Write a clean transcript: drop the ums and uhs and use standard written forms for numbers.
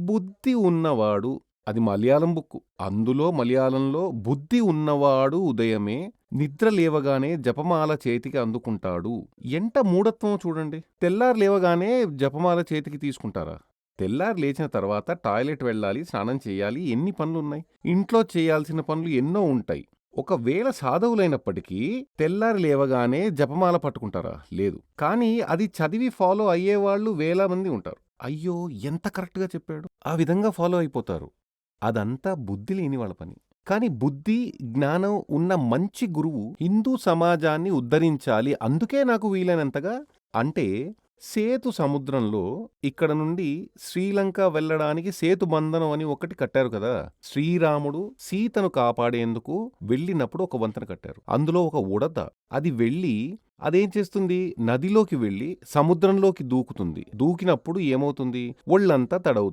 బుద్ధి ఉన్నవాడు అది మలయాళం బుక్కు. అందులో మలయాళంలో బుద్ధి ఉన్నవాడు ఉదయమే నిద్ర లేవగానే జపమాల చేతికి అందుకుంటాడు. ఎంత మూఢత్వమో చూడండి. తెల్లారి లేవగానే జపమాల చేతికి తీసుకుంటారా? తెల్లారి లేచిన తర్వాత టాయిలెట్ వెళ్ళాలి, స్నానం చేయాలి, ఎన్ని పనులున్నాయి? ఇంట్లో చేయాల్సిన పనులు ఎన్నో ఉంటాయి. ఒకవేళ సాధువులైనప్పటికీ తెల్లారి లేవగానే జపమాల పట్టుకుంటారా? లేదు. కానీ అది చదివి ఫాలో అయ్యేవాళ్ళు వేల మంది ఉంటారు. అయ్యో! ఎంత కరెక్ట్‌గా చెప్పాడు. ఆ విధంగా ఫాలో అయిపోతారు. అదంతా బుద్ధి లేని వాళ్ళ పని. కానీ బుద్ధి, జ్ఞానం ఉన్న మంచి గురువు హిందూ సమాజాన్ని ఉద్ధరించాలి. అందుకే నాకు వీలైనంతగా అంటే సేతు సముద్రంలో ఇక్కడ నుండి శ్రీలంక వెళ్ళడానికి సేతుబంధనం అని ఒకటి కట్టారు కదా! శ్రీరాముడు సీతను కాపాడేందుకు వెళ్ళినప్పుడు ఒక వంతెన కట్టారు. అందులో ఒక ఉడత అది వెళ్ళి అదేం చేస్తుంది? నదిలోకి వెళ్ళి సముద్రంలోకి దూకుతుంది. దూకినప్పుడు ఏమవుతుంది? ఒళ్ళంతా తడవుతుంది.